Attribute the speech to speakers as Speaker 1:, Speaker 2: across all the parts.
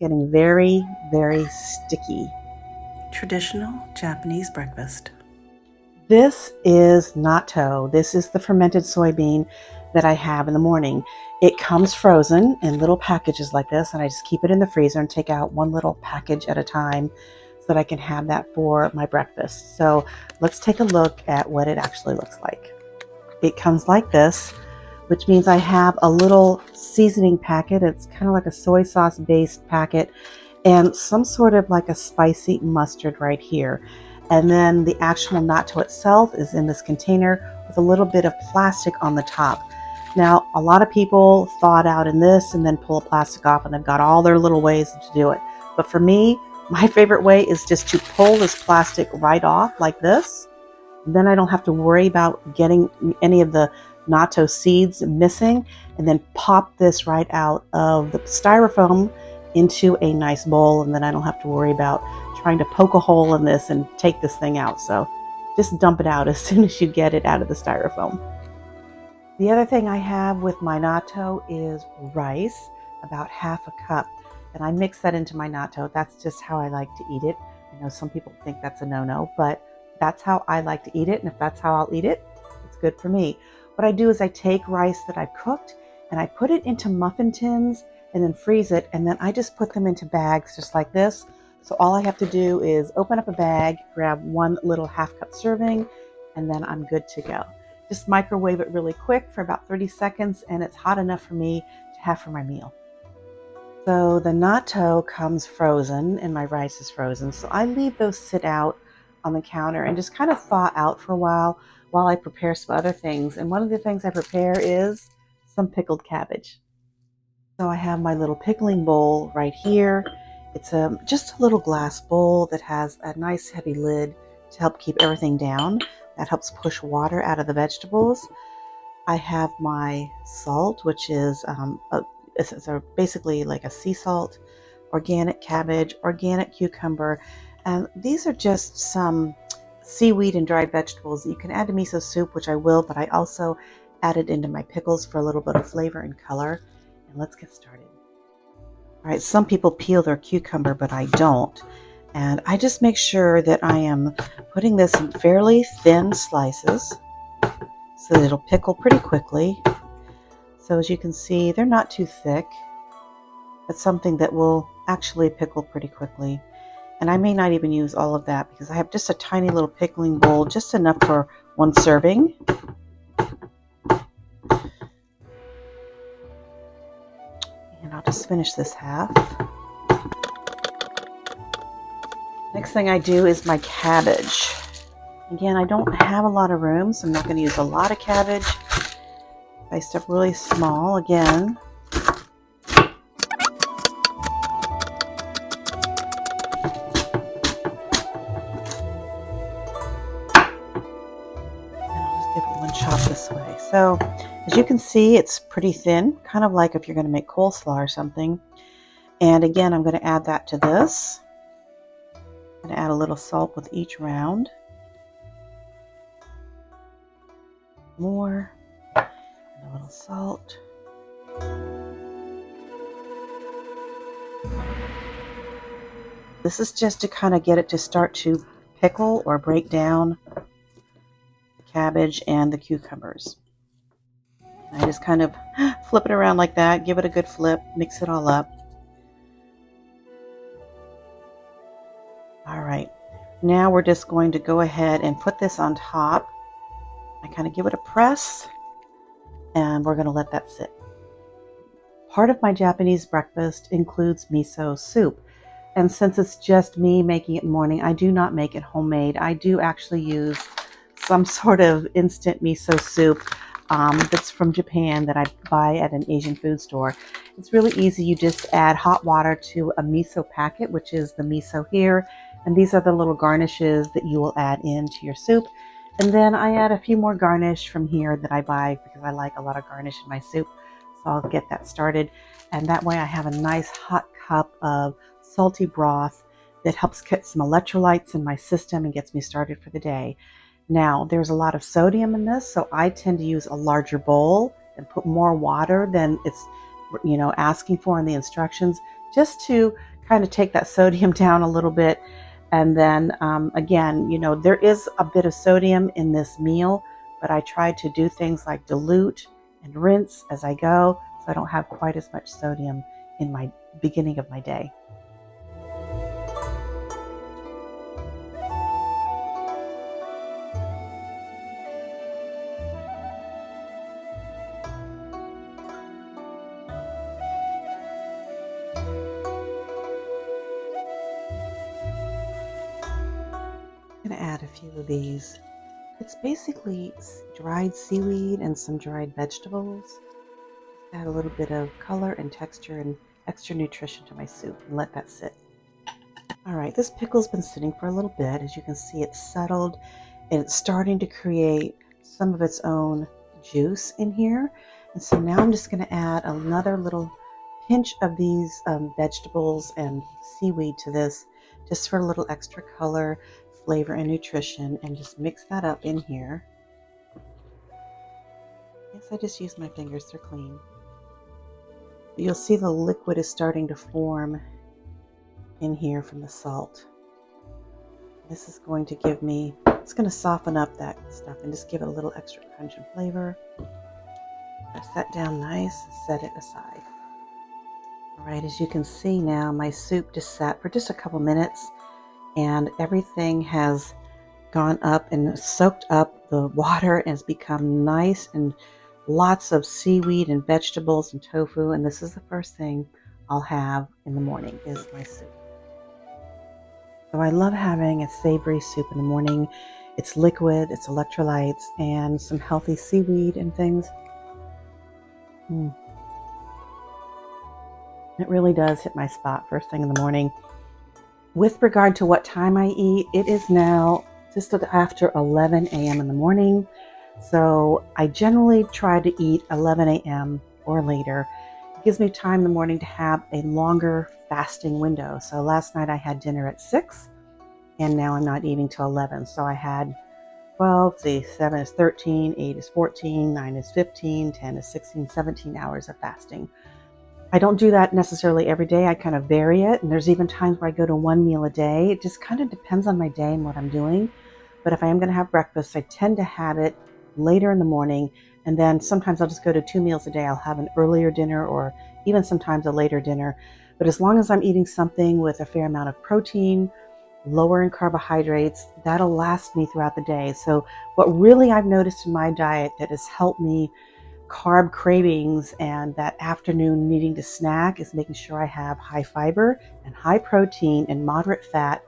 Speaker 1: Getting very, very sticky.
Speaker 2: Traditional Japanese breakfast.
Speaker 1: This is natto. This is the fermented soybean that I have in the morning. It comes frozen in little packages like this, and I just keep it in the freezer and take out one little package at a time so that I can have that for my breakfast. So let's take a look at what it actually looks like. It comes like this, which means I have a little seasoning packet. It's kind of like a soy sauce based packet and some sort of like a spicy mustard right here. And then the actual natto itself is in this container with a little bit of plastic on the top. Now, a lot of people thaw it out in this and then pull the plastic off, and they've got all their little ways to do it. But for me, my favorite way is just to pull this plastic right off like this. Then I don't have to worry about getting any of the natto seeds missing, and then pop this right out of the styrofoam into a nice bowl, and then I don't have to worry about trying to poke a hole in this and take this thing out. So just dump it out as soon as you get it out of the styrofoam. The other thing I have with my natto is rice, about half a cup, and I mix that into my natto. That's just how I like to eat it. I know some people think that's a no-no, but that's how I like to eat it, and if that's how I'll eat it, it's good for me. What I do is I take rice that I've cooked and I put it into muffin tins and then freeze it, and then I just put them into bags just like this. So all I have to do is open up a bag, grab one little half cup serving, and then I'm good to go. Just microwave it really quick for about 30 seconds, and it's hot enough for me to have for my meal. So the natto comes frozen and my rice is frozen. So I leave those sit out on the counter and just kind of thaw out for a while I prepare some other things. And one of the things I prepare is some pickled cabbage. So I have my little pickling bowl right here. It's just a little glass bowl that has a nice heavy lid to help keep everything down. That helps push water out of the vegetables. I have my salt, which is it's basically like a sea salt, organic cabbage, organic cucumber, and these are just some seaweed and dried vegetables. You can add to miso soup, which I will, but I also added into my pickles for a little bit of flavor and color. And let's get started. All right, some people peel their cucumber, but I don't. And I just make sure that I am putting this in fairly thin slices so that it'll pickle pretty quickly. So as you can see, they're not too thick. It's something that will actually pickle pretty quickly. And I may not even use all of that because I have just a tiny little pickling bowl, just enough for one serving. And I'll just finish this half. Next thing I do is my cabbage. Again, I don't have a lot of room, so I'm not going to use a lot of cabbage. Sliced up really small again. Chop this way. So as you can see, it's pretty thin, kind of like if you're going to make coleslaw or something. And again, I'm going to add that to this. I'm going to add a little salt with each round. More. And a little salt. This is just to kind of get it to start to pickle or break down cabbage and the cucumbers. I just kind of flip it around like that, give it a good flip, mix it all up. All right, now we're just going to go ahead and put this on top. I kind of give it a press, and we're going to let that sit. Part of my Japanese breakfast includes miso soup. And since it's just me making it in the morning, I do not make it homemade. I do actually use some sort of instant miso soup that's from Japan that I buy at an Asian food store. It's really easy. You just add hot water to a miso packet, which is the miso here. And these are the little garnishes that you will add into your soup. And then I add a few more garnish from here that I buy because I like a lot of garnish in my soup. So I'll get that started. And that way I have a nice hot cup of salty broth that helps get some electrolytes in my system and gets me started for the day. Now, there's a lot of sodium in this, so I tend to use a larger bowl and put more water than it's, asking for in the instructions, just to kind of take that sodium down a little bit. And then again, there is a bit of sodium in this meal, but I try to do things like dilute and rinse as I go, so I don't have quite as much sodium in my beginning of my day. I'm going to add a few of these. It's basically dried seaweed and some dried vegetables. Add a little bit of color and texture and extra nutrition to my soup and let that sit. All right, this pickle's been sitting for a little bit. As you can see, it's settled and it's starting to create some of its own juice in here. And so now I'm just going to add another little pinch of these vegetables and seaweed to this, just for a little extra color, flavor, and nutrition, and just mix that up in here. Yes, I just used my fingers, they're clean. You'll see the liquid is starting to form in here from the salt. This is going to give me, it's going to soften up that stuff and just give it a little extra crunch and flavor. Press that down nice, set it aside. All right, as you can see now, my soup just sat for just a couple minutes and everything has gone up and soaked up the water and has become nice, and lots of seaweed and vegetables and tofu. And this is the first thing I'll have in the morning is my soup. So I love having a savory soup in the morning. It's liquid, it's electrolytes, and some healthy seaweed and things. It really does hit my spot first thing in the morning. With regard to what time I eat, it is now just after 11 a.m. in the morning. So I generally try to eat 11 a.m. or later. It gives me time in the morning to have a longer fasting window. So last night I had dinner at 6 and now I'm not eating till 11. So I had 12, 7 is 13, 8 is 14, 9 is 15, 10 is 16, 17 hours of fasting. I don't do that necessarily every day. I kind of vary it. And there's even times where I go to one meal a day. It just kind of depends on my day and what I'm doing. But if I am going to have breakfast, I tend to have it later in the morning. And then sometimes I'll just go to 2 meals a day. I'll have an earlier dinner or even sometimes a later dinner. But as long as I'm eating something with a fair amount of protein, lower in carbohydrates, that'll last me throughout the day. So what really I've noticed in my diet that has helped me carb cravings and that afternoon needing to snack is making sure I have high fiber and high protein and moderate fat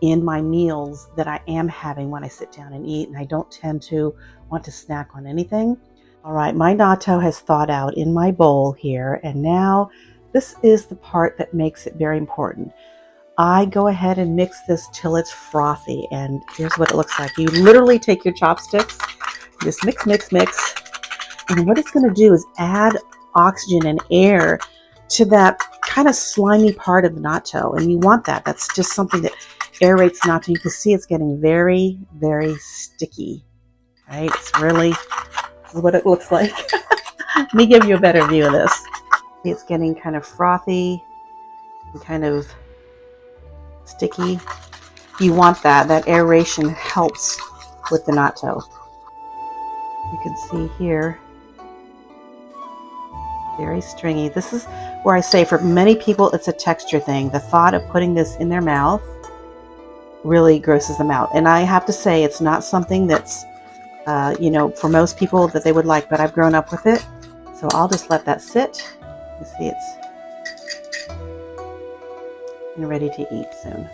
Speaker 1: in my meals that I am having when I sit down and eat, and I don't tend to want to snack on anything. All right, my natto has thawed out in my bowl here, and now this is the part that makes it very important. I go ahead and mix this till it's frothy, and here's what it looks like. You literally take your chopsticks, just mix, mix, mix, and what it's going to do is add oxygen and air to that kind of slimy part of the natto. And you want that. That's just something that aerates natto. You can see it's getting very, very sticky. Right? It's really, this is what it looks like. Let me give you a better view of this. See, it's getting kind of frothy and kind of sticky. You want that. That aeration helps with the natto. You can see here, very stringy. This is where I say for many people it's a texture thing. The thought of putting this in their mouth really grosses them out. And I have to say it's not something that's, for most people that they would like, but I've grown up with it. So I'll just let that sit. You see it's ready to eat soon.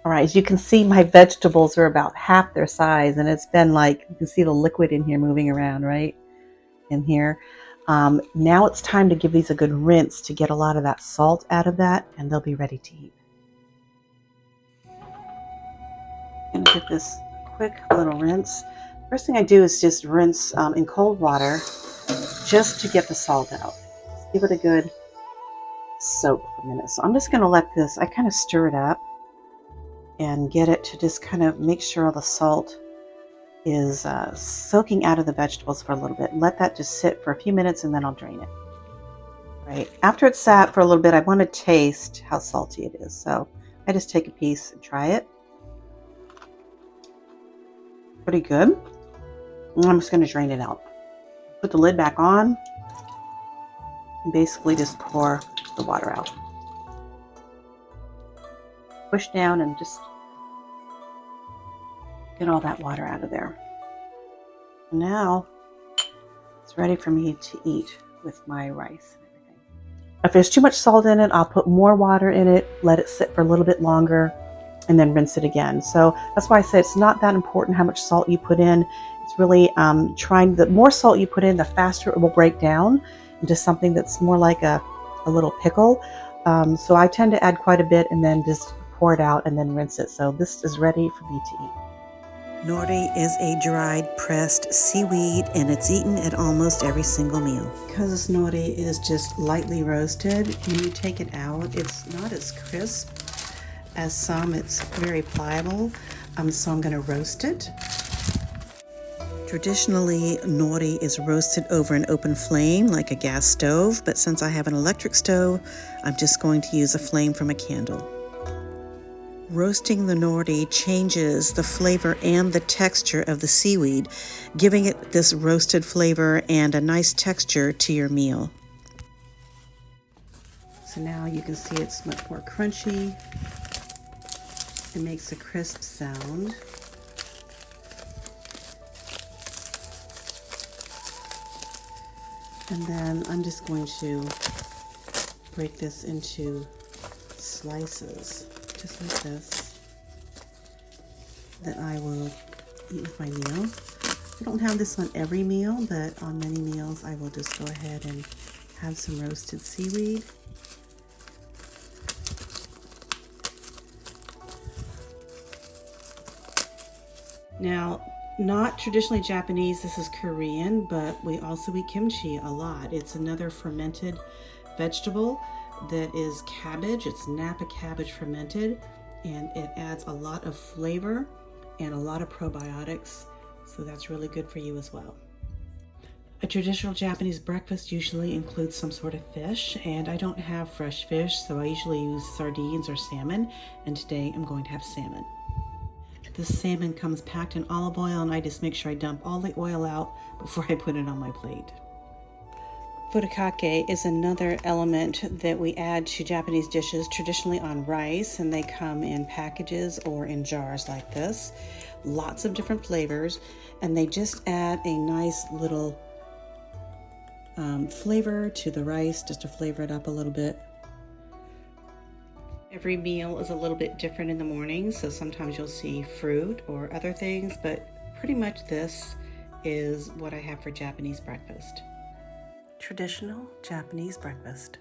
Speaker 1: All right, as you can see, my vegetables are about half their size, and it's been like, you can see the liquid in here moving around, right? In here. Now it's time to give these a good rinse to get a lot of that salt out of that, and they'll be ready to eat. I'm going to give this a quick little rinse. First thing I do is just rinse in cold water just to get the salt out. Just give it a good soak for a minute. So I'm just going to let this, I kind of stir it up and get it to just kind of make sure all the salt is soaking out of the vegetables for a little bit. Let that just sit for a few minutes and then I'll drain it. Right. After it's sat for a little bit, I want to taste how salty it is. So I just take a piece and try it. Pretty good. And I'm just going to drain it out. Put the lid back on and basically just pour the water out. Push down and just get all that water out of there. And now it's ready for me to eat with my rice and everything. If there's too much salt in it, I'll put more water in it, let it sit for a little bit longer, and then rinse it again. So that's why I say it's not that important how much salt you put in. It's really the more salt you put in, the faster it will break down into something that's more like a little pickle. So I tend to add quite a bit and then just pour it out and then rinse it. So this is ready for me to eat.
Speaker 2: Nori is a dried, pressed seaweed, and it's eaten at almost every single meal. Because this nori is just lightly roasted, when you take it out, it's not as crisp as some. It's very pliable, so I'm going to roast it. Traditionally, nori is roasted over an open flame like a gas stove, but since I have an electric stove, I'm just going to use a flame from a candle. Roasting the nori changes the flavor and the texture of the seaweed, giving it this roasted flavor and a nice texture to your meal. So now you can see it's much more crunchy. It makes a crisp sound. And then I'm just going to break this into slices, just like this, that I will eat with my meal. I don't have this on every meal, but on many meals I will just go ahead and have some roasted seaweed. Now, not traditionally Japanese, this is Korean, but we also eat kimchi a lot. It's another fermented vegetable that is cabbage. It's Napa cabbage fermented, and it adds a lot of flavor and a lot of probiotics, so that's really good for you as well. A traditional Japanese breakfast usually includes some sort of fish, and I don't have fresh fish, so I usually use sardines or salmon, and today I'm going to have salmon. This salmon comes packed in olive oil, and I just make sure I dump all the oil out before I put it on my plate. Furikake is another element that we add to Japanese dishes, traditionally on rice, and they come in packages or in jars like this. Lots of different flavors, and they just add a nice little flavor to the rice, just to flavor it up a little bit. Every meal is a little bit different in the morning, so sometimes you'll see fruit or other things, but pretty much this is what I have for Japanese breakfast. Traditional Japanese breakfast.